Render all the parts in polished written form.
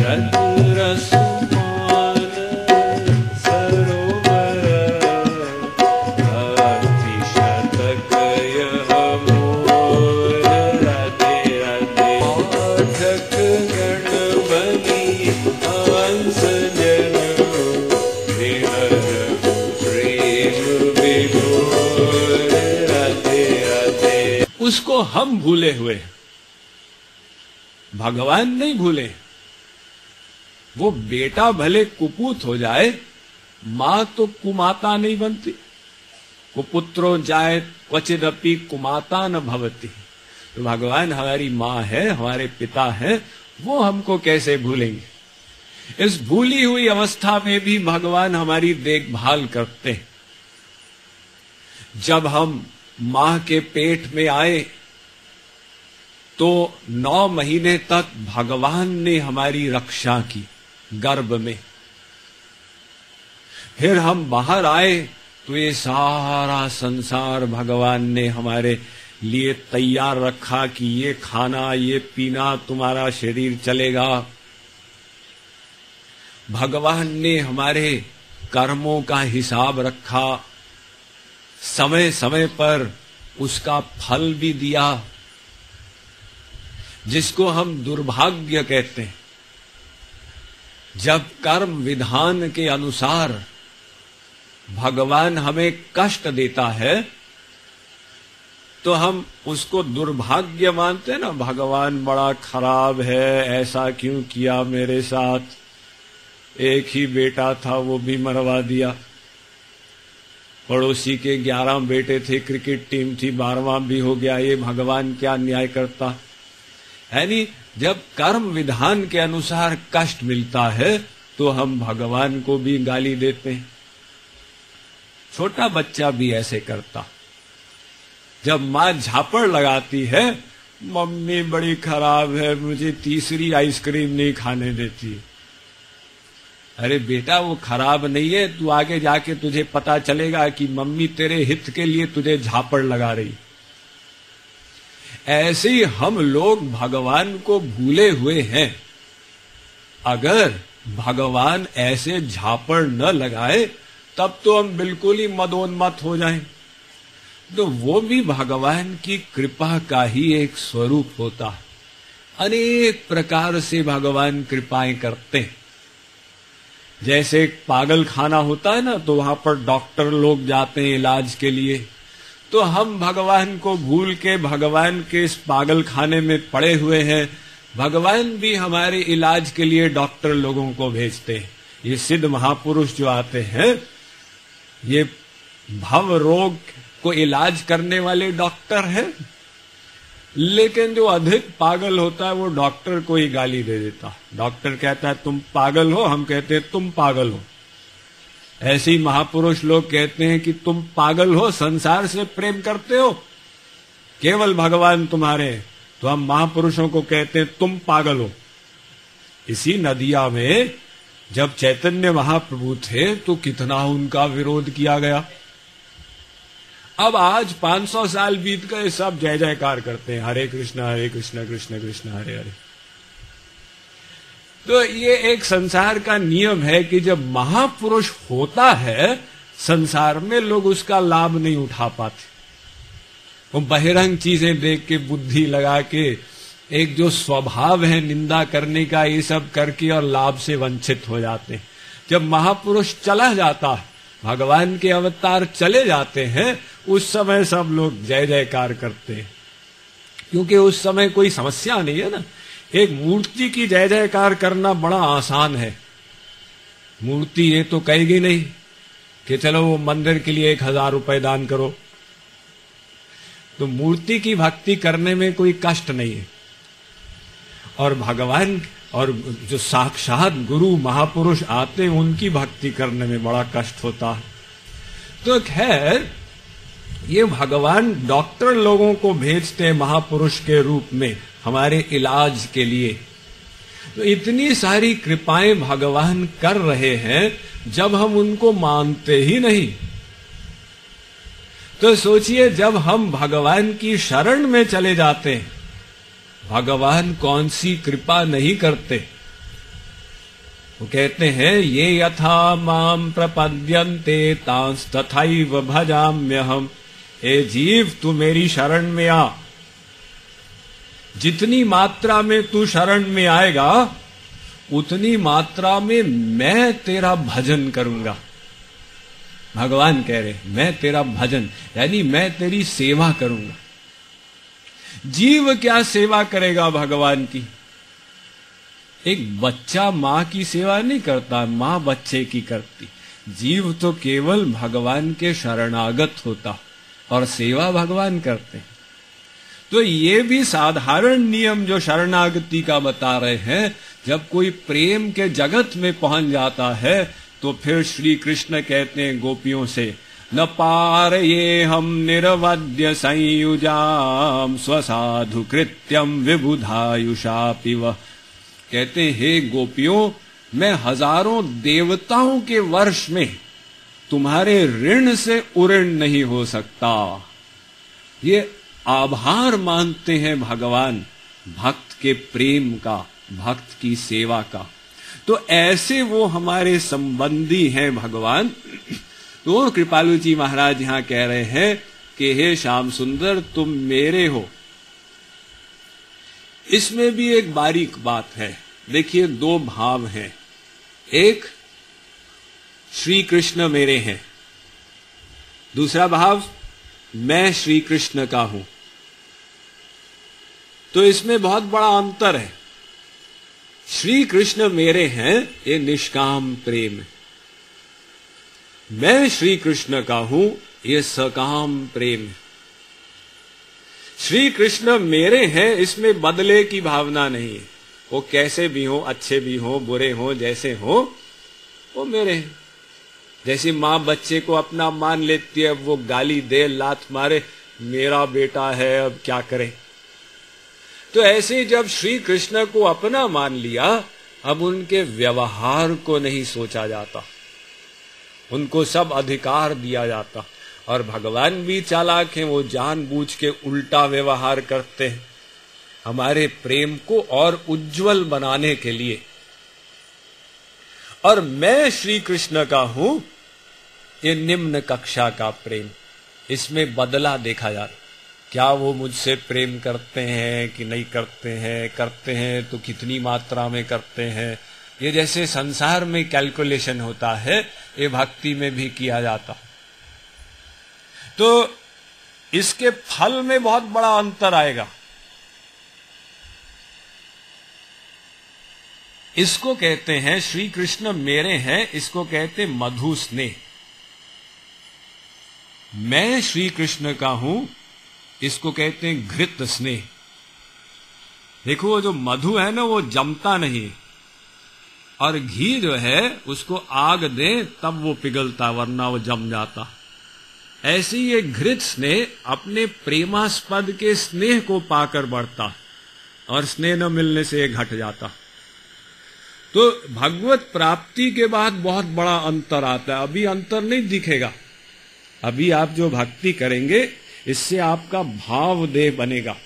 रज रसमान सरोवर अतिशतक यह मोर। राधे राधे साधक गण बनी हंस जन निहर प्रेम विभोर। राधे राधे। उसको हम भूले हुए, भगवान नहीं भूले। वो बेटा भले कुपूत हो जाए, मां तो कुमाता नहीं बनती। कुपुत्रो जाए क्वचिदपि कुमाता न भवती। तो भगवान हमारी मां है, हमारे पिता है, वो हमको कैसे भूलेंगे। इस भूली हुई अवस्था में भी भगवान हमारी देखभाल करते हैं। जब हम मां के पेट में आए तो 9 महीने तक भगवान ने हमारी रक्षा की गर्भ में। फिर हम बाहर आए तो ये सारा संसार भगवान ने हमारे लिए तैयार रखा कि ये खाना ये पीना तुम्हारा शरीर चलेगा। भगवान ने हमारे कर्मों का हिसाब रखा, समय समय पर उसका फल भी दिया, जिसको हम दुर्भाग्य कहते हैं। जब कर्म विधान के अनुसार भगवान हमें कष्ट देता है तो हम उसको दुर्भाग्य मानते हैं ना। भगवान बड़ा खराब है, ऐसा क्यों किया मेरे साथ, एक ही बेटा था वो भी मरवा दिया, पड़ोसी के 11 बेटे थे, क्रिकेट टीम थी, 12वां भी हो गया, ये भगवान क्या न्याय करता है। नहीं, जब कर्म विधान के अनुसार कष्ट मिलता है तो हम भगवान को भी गाली देते हैं। छोटा बच्चा भी ऐसे करता। जब मां झापड़ लगाती है, मम्मी बड़ी खराब है, मुझे तीसरी आइसक्रीम नहीं खाने देती। अरे बेटा, वो खराब नहीं है, तू आगे जाके तुझे पता चलेगा कि मम्मी तेरे हित के लिए तुझे झापड़ लगा रही। ऐसे ही हम लोग भगवान को भूले हुए हैं। अगर भगवान ऐसे झापड़ न लगाए तब तो हम बिल्कुल ही मदोन्मत्त हो जाएं। तो वो भी भगवान की कृपा का ही एक स्वरूप होता है। अनेक प्रकार से भगवान कृपाएं करते हैं। जैसे पागल खाना होता है ना, तो वहां पर डॉक्टर लोग जाते हैं इलाज के लिए। तो हम भगवान को भूल के भगवान के इस पागल खाने में पड़े हुए हैं। भगवान भी हमारे इलाज के लिए डॉक्टर लोगों को भेजते हैं। ये सिद्ध महापुरुष जो आते हैं, ये भव रोग को इलाज करने वाले डॉक्टर हैं। लेकिन जो अधिक पागल होता है वो डॉक्टर को ही गाली दे देता। डॉक्टर कहता है तुम पागल हो, हम कहते हैं तुम पागल हो। ऐसे ही महापुरुष लोग कहते हैं कि तुम पागल हो, संसार से प्रेम करते हो, केवल भगवान तुम्हारे। तो हम महापुरुषों को कहते हैं तुम पागल हो। इसी नदिया में जब चैतन्य महाप्रभु थे तो कितना उनका विरोध किया गया। अब आज 500 साल बीत गए, सब जय जयकार करते हैं, हरे कृष्ण कृष्ण कृष्ण हरे हरे। तो ये एक संसार का नियम है कि जब महापुरुष होता है संसार में, लोग उसका लाभ नहीं उठा पाते। वो बहिरंग चीजें देख के, बुद्धि लगा के, एक जो स्वभाव है निंदा करने का, ये सब करके और लाभ से वंचित हो जाते हैं। जब महापुरुष चला जाता है, भगवान के अवतार चले जाते हैं, उस समय सब लोग जय जयकार करते हैं, क्योंकि उस समय कोई समस्या नहीं है ना। एक मूर्ति की जय जयकार करना बड़ा आसान है। मूर्ति ये तो कहेगी नहीं कि चलो वो मंदिर के लिए 1000 रुपए दान करो। तो मूर्ति की भक्ति करने में कोई कष्ट नहीं है। और भगवान और जो साक्षात गुरु महापुरुष आते हैं, उनकी भक्ति करने में बड़ा कष्ट होता है। तो खैर, ये भगवान डॉक्टर लोगों को भेजते हैं महापुरुष के रूप में हमारे इलाज के लिए। तो इतनी सारी कृपाएं भगवान कर रहे हैं, जब हम उनको मानते ही नहीं। तो सोचिए, जब हम भगवान की शरण में चले जाते हैं, भगवान कौन सी कृपा नहीं करते। वो कहते हैं ये यथा माम प्रपद्यन्ते तांस तथैव भजाम्यहम्। ए जीव, तू मेरी शरण में आ। जितनी मात्रा में तू शरण में आएगा उतनी मात्रा में मैं तेरा भजन करूंगा। भगवान कह रहे मैं तेरा भजन, यानी मैं तेरी सेवा करूंगा। जीव क्या सेवा करेगा भगवान की? एक बच्चा मां की सेवा नहीं करता, मां बच्चे की करती। जीव तो केवल भगवान के शरणागत होता और सेवा भगवान करते हैं। तो ये भी साधारण नियम जो शरणागति का बता रहे हैं। जब कोई प्रेम के जगत में पहुंच जाता है तो फिर श्री कृष्ण कहते हैं गोपियों से, न पार ये हम निरवद्य संयुजाम स्वसाधु कृत्यम विबुधायुषा पिव। कहते हैं हे गोपियों, मैं हजारों देवताओं के वर्ष में तुम्हारे ऋण से उऋण नहीं हो सकता। ये आभार मानते हैं भगवान भक्त के प्रेम का, भक्त की सेवा का। तो ऐसे वो हमारे संबंधी हैं भगवान। तो कृपालु जी महाराज यहां कह रहे हैं कि हे श्याम सुंदर, तुम मेरे हो। इसमें भी एक बारीक बात है। देखिए, दो भाव हैं। एक, श्री कृष्ण मेरे हैं। दूसरा भाव, मैं श्री कृष्ण का हूं। तो इसमें बहुत बड़ा अंतर है। श्री कृष्ण मेरे हैं, ये निष्काम प्रेम है। मैं श्री कृष्ण का हूं, ये सकाम प्रेम है। श्री कृष्ण मेरे हैं, इसमें बदले की भावना नहीं है। वो कैसे भी हो, अच्छे भी हो, बुरे हो, जैसे हो, वो मेरे हैं। जैसे माँ बच्चे को अपना मान लेती है, वो गाली दे, लात मारे, मेरा बेटा है, अब क्या करे। तो ऐसे जब श्री कृष्ण को अपना मान लिया, अब उनके व्यवहार को नहीं सोचा जाता, उनको सब अधिकार दिया जाता। और भगवान भी चालाक हैं, वो जानबूझ के उल्टा व्यवहार करते हैं हमारे प्रेम को और उज्जवल बनाने के लिए। और मैं श्री कृष्ण का हूं, ये निम्न कक्षा का प्रेम। इसमें बदला देखा जा रहा, क्या वो मुझसे प्रेम करते हैं कि नहीं करते हैं, करते हैं तो कितनी मात्रा में करते हैं। ये जैसे संसार में कैलकुलेशन होता है, ये भक्ति में भी किया जाता। तो इसके फल में बहुत बड़ा अंतर आएगा। इसको कहते हैं, श्री कृष्ण मेरे हैं, इसको कहते मधु स्नेह। मैं श्री कृष्ण का हूं, इसको कहते हैं घृत स्नेह। देखो, वो जो मधु है ना, वो जमता नहीं, और घी जो है उसको आग दे तब वो पिघलता, वरना वो जम जाता। ऐसे ही ये घृत स्नेह अपने प्रेमास्पद के स्नेह को पाकर बढ़ता, और स्नेह न मिलने से ये घट जाता। तो भगवत प्राप्ति के बाद बहुत बड़ा अंतर आता है। अभी अंतर नहीं दिखेगा। अभी आप जो भक्ति करेंगे, इससे आपका भाव देह बनेगा।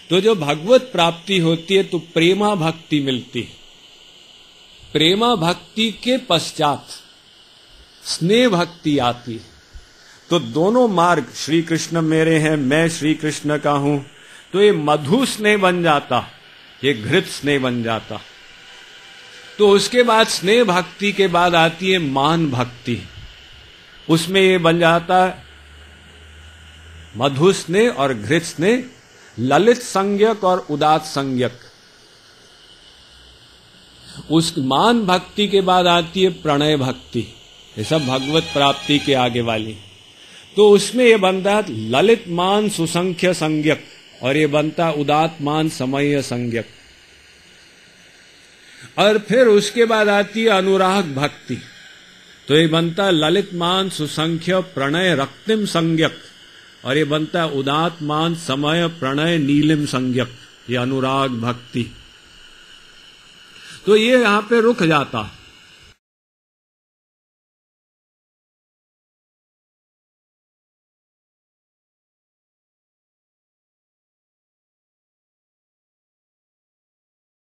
तो जो भगवत प्राप्ति होती है तो प्रेमा भक्ति मिलती है। प्रेमा भक्ति के पश्चात स्नेह भक्ति आती है। तो दोनों मार्ग, श्री कृष्ण मेरे हैं, मैं श्री कृष्ण का हूं, तो ये मधु स्नेह बन जाता, ये घृत स्नेह बन जाता। तो उसके बाद स्नेह भक्ति के बाद आती है मान भक्ति। उसमें ये बन जाता है मधु स्नेह और घृत स्नेह, ललित संज्ञक और उदात संज्ञक। उस मान भक्ति के बाद आती है प्रणय भक्ति। ये सब भगवत प्राप्ति के आगे वाली। तो उसमें ये बनता है ललित मान सुसंख्य संज्ञक, और ये बनता उदात मान समय संज्ञक। और फिर उसके बाद आती है अनुराग भक्ति। तो ये बनता ललित मान सुसंख्य प्रणय रक्तिम संज्ञक, और ये बनता है उदात मान समय प्रणय नीलिम संज्ञक, ये अनुराग भक्ति। तो ये यहां पे रुक जाता।